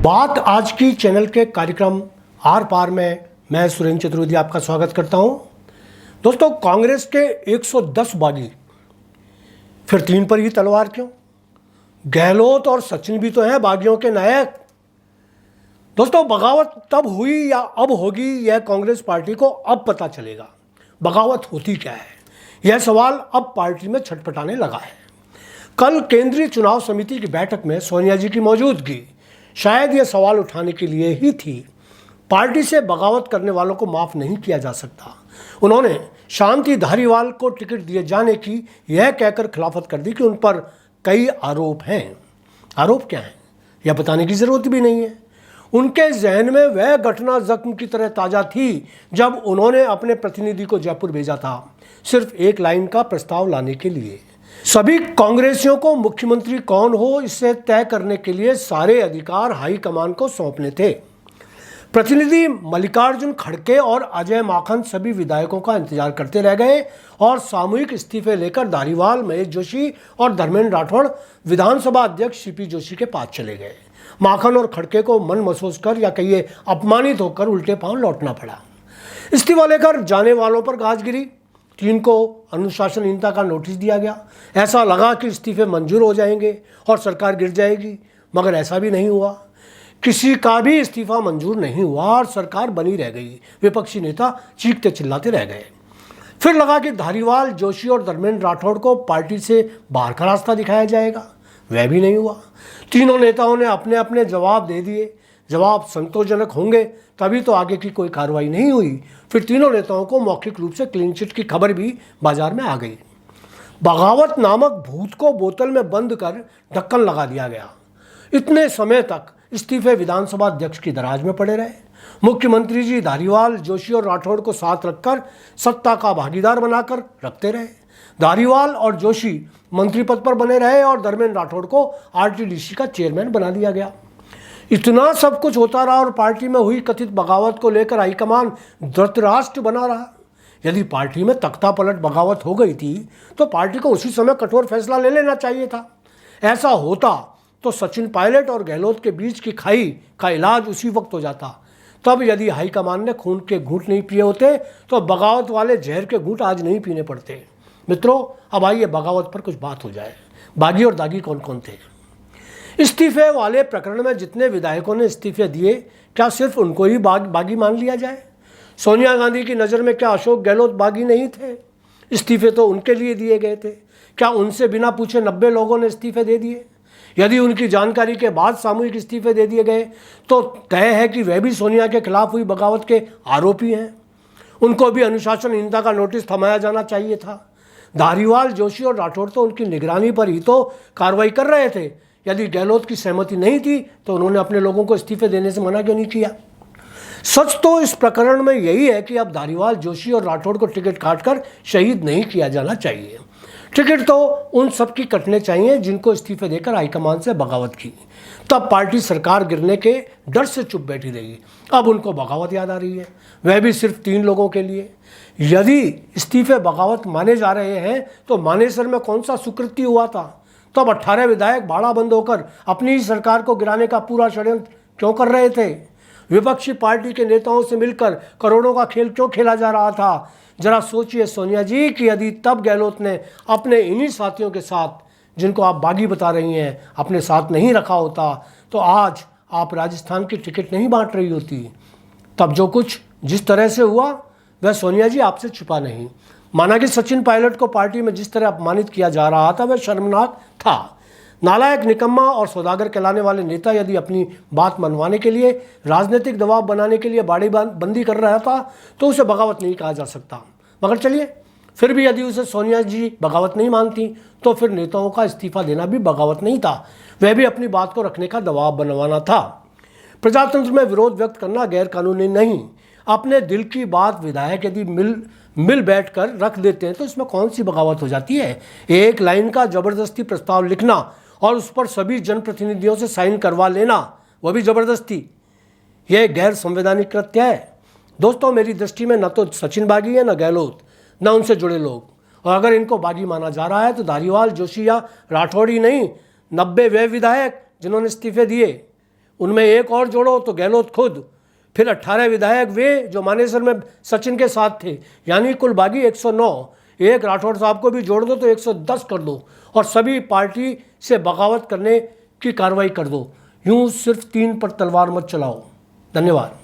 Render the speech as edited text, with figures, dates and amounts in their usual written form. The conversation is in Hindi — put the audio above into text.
बात आज की चैनल के कार्यक्रम आर पार में मैं सुरेंद्र चतुर्वेदी आपका स्वागत करता हूं। दोस्तों, कांग्रेस के 110 बागी फिर 3 पर ही तलवार क्यों? गहलोत और सचिन भी तो हैं बागियों के नायक। दोस्तों, बगावत तब हुई या अब होगी, यह कांग्रेस पार्टी को अब पता चलेगा। बगावत होती क्या है, यह सवाल अब पार्टी में छटपटाने लगा है। कल केंद्रीय चुनाव समिति की बैठक में सोनिया जी की मौजूदगी शायद यह सवाल उठाने के लिए ही थी। पार्टी से बगावत करने वालों को माफ़ नहीं किया जा सकता। उन्होंने शांति धारीवाल को टिकट दिए जाने की यह कहकर खिलाफत कर दी कि उन पर कई आरोप हैं। आरोप क्या हैं यह बताने की ज़रूरत भी नहीं है। उनके जहन में वह घटना जख्म की तरह ताज़ा थी जब उन्होंने अपने प्रतिनिधि को जयपुर भेजा था, सिर्फ एक लाइन का प्रस्ताव लाने के लिए। सभी कांग्रेसियों को मुख्यमंत्री कौन हो इसे तय करने के लिए सारे अधिकार हाईकमान को सौंपने थे। प्रतिनिधि मल्लिकार्जुन खड़गे और अजय माकन सभी विधायकों का इंतजार करते रह गए और सामूहिक इस्तीफे लेकर धारीवाल, महेश जोशी और धर्मेंद्र राठौड़ विधानसभा अध्यक्ष सीपी जोशी के पास चले गए। माकन और खड़गे को मन महसूस कर या कहिए अपमानित होकर उल्टे पांव लौटना पड़ा। इस्तीफा लेकर जाने वालों पर गाज गिरी। 3 को अनुशासनहीनता का नोटिस दिया गया। ऐसा लगा कि इस्तीफे मंजूर हो जाएंगे और सरकार गिर जाएगी, मगर ऐसा भी नहीं हुआ। किसी का भी इस्तीफा मंजूर नहीं हुआ और सरकार बनी रह गई। विपक्षी नेता चीखते चिल्लाते रह गए। फिर लगा कि धारीवाल, जोशी और धर्मेंद्र राठौड़ को पार्टी से बाहर का रास्ता दिखाया जाएगा। वह भी नहीं हुआ। तीनों नेताओं ने अपने अपने जवाब दे दिए। जवाब संतोषजनक होंगे तभी तो आगे की कोई कार्रवाई नहीं हुई। फिर तीनों नेताओं को मौखिक रूप से क्लीन चिट की खबर भी बाजार में आ गई। बगावत नामक भूत को बोतल में बंद कर ढक्कन लगा दिया गया। इतने समय तक इस्तीफे विधानसभा अध्यक्ष की दराज में पड़े रहे। मुख्यमंत्री जी धारीवाल, जोशी और राठौड़ को साथ रखकर सत्ता का भागीदार बनाकर रखते रहे। धारीवाल और जोशी मंत्री पद पर बने रहे और धर्मेंद्र राठौड़ को आरटीडीसी का चेयरमैन बना दिया गया। इतना सब कुछ होता रहा और पार्टी में हुई कथित बगावत को लेकर हाईकमान धृतराष्ट्र बना रहा। यदि पार्टी में तख्ता पलट बगावत हो गई थी तो पार्टी को उसी समय कठोर फैसला ले लेना चाहिए था। ऐसा होता तो सचिन पायलट और गहलोत के बीच की खाई का इलाज उसी वक्त हो जाता। तब यदि हाईकमान ने खून के घूंट नहीं पिए होते तो बगावत वाले जहर के घूंट आज नहीं पीने पड़ते। मित्रों, अब आइए बगावत पर कुछ बात हो जाए। बागी और दागी कौन कौन थे? इस्तीफे वाले प्रकरण में जितने विधायकों ने इस्तीफे दिए, क्या सिर्फ उनको ही बागी मान लिया जाए? सोनिया गांधी की नज़र में क्या अशोक गहलोत बागी नहीं थे? इस्तीफे तो उनके लिए दिए गए थे। क्या उनसे बिना पूछे 90 लोगों ने इस्तीफे दे दिए? यदि उनकी जानकारी के बाद सामूहिक इस्तीफे दे दिए गए तो तय है कि वह भी सोनिया के खिलाफ हुई बगावत के आरोपी हैं। उनको भी अनुशासनहीनता का नोटिस थमाया जाना चाहिए था। धारीवाल, जोशी और राठौड़ तो उनकी निगरानी पर ही तो कार्रवाई कर रहे थे। यदि गहलोत की सहमति नहीं थी तो उन्होंने अपने लोगों को इस्तीफे देने से मना क्यों नहीं किया? सच तो इस प्रकरण में यही है कि अब धारीवाल, जोशी और राठौड़ को टिकट काटकर शहीद नहीं किया जाना चाहिए। टिकट तो उन सब की कटने चाहिए जिनको इस्तीफे देकर हाईकमान से बगावत की। तब पार्टी सरकार गिरने के डर से चुप बैठी रही। अब उनको बगावत याद आ रही है, वह भी सिर्फ 3 लोगों के लिए। यदि इस्तीफे बगावत माने जा रहे हैं तो मानेसर में कौन सा सुकृत्य हुआ था? तब 18 विधायक भाड़ा बंद होकर अपनी ही सरकार को गिराने का पूरा षड्यंत्र क्यों कर रहे थे? विपक्षी पार्टी के नेताओं से मिलकर करोड़ों का खेल क्यों खेला जा रहा था? जरा सोचिए सोनिया जी कि यदि तब गहलोत ने अपने इन्हीं साथियों के साथ, जिनको आप बागी बता रही हैं, अपने साथ नहीं रखा होता तो आज आप राजस्थान की टिकट नहीं बांट रही होती। तब जो कुछ जिस तरह से हुआ वह सोनिया जी आपसे छुपा नहीं। माना कि सचिन पायलट को पार्टी में जिस तरह अपमानित किया जा रहा था वह शर्मनाक था। नालायक, निकम्मा और सौदागर कहलाने वाले नेता यदि अपनी बात मनवाने के लिए, राजनीतिक दबाव बनाने के लिए बाड़ी बंदी कर रहा था तो उसे बगावत नहीं कहा जा सकता। मगर चलिए, फिर भी यदि उसे सोनिया जी बगावत नहीं मानती तो फिर नेताओं का इस्तीफा देना भी बगावत नहीं था, वह भी अपनी बात को रखने का दबाव बनवाना था। प्रजातंत्र में विरोध व्यक्त करना गैर कानूनी नहीं। अपने दिल की बात विधायक यदि मिल बैठकर रख देते हैं तो इसमें कौन सी बगावत हो जाती है? एक लाइन का जबरदस्ती प्रस्ताव लिखना और उस पर सभी जनप्रतिनिधियों से साइन करवा लेना, वह भी जबरदस्ती, यह गैर संवैधानिक कृत्य है। दोस्तों, मेरी दृष्टि में न तो सचिन बागी है, न गहलोत, न उनसे जुड़े लोग। और अगर इनको बागी माना जा रहा है तो धारीवाल, जोशी या राठौड़ ही नहीं, 90 वे विधायक जिन्होंने इस्तीफे दिए उनमें एक और जोड़ो तो गहलोत खुद, फिर 18 विधायक वे जो मानेसर में सचिन के साथ थे, यानी कुल बागी 109। एक राठौड़ साहब को भी जोड़ दो तो 110 कर दो और सभी पार्टी से बगावत करने की कार्रवाई कर दो। यूं सिर्फ 3 पर तलवार मत चलाओ। धन्यवाद।